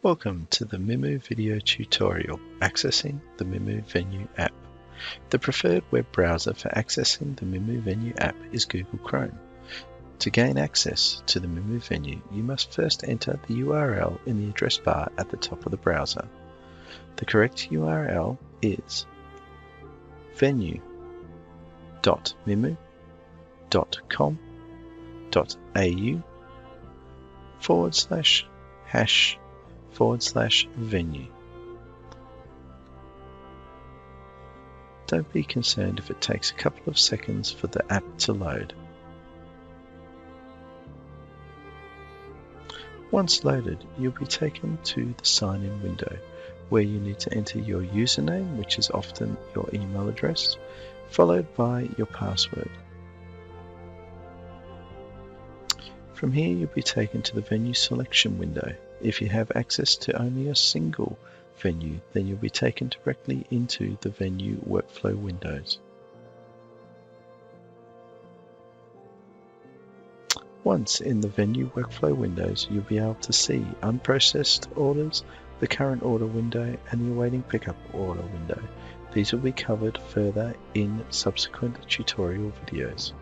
Welcome to the Mimu video tutorial accessing the Mimu Venu app. The preferred web browser for accessing the Mimu Venu app is Google Chrome. To gain access to the Mimu Venu, you must first enter the URL in the address bar at the top of the browser. The correct URL is venu.mimu.com.au/hash/venue. Don't be concerned if it takes a couple of seconds for the app to load. Once loaded, you'll be taken to the sign-in window, where you need to enter your username, which is often your email address, followed by your password. From here, you'll be taken to the venue selection window. If you have access to only a single venue, then you'll be taken directly into the venue workflow windows. Once in the venue workflow windows, you'll be able to see unprocessed orders, the current order window, and the awaiting pickup order window. These will be covered further in subsequent tutorial videos.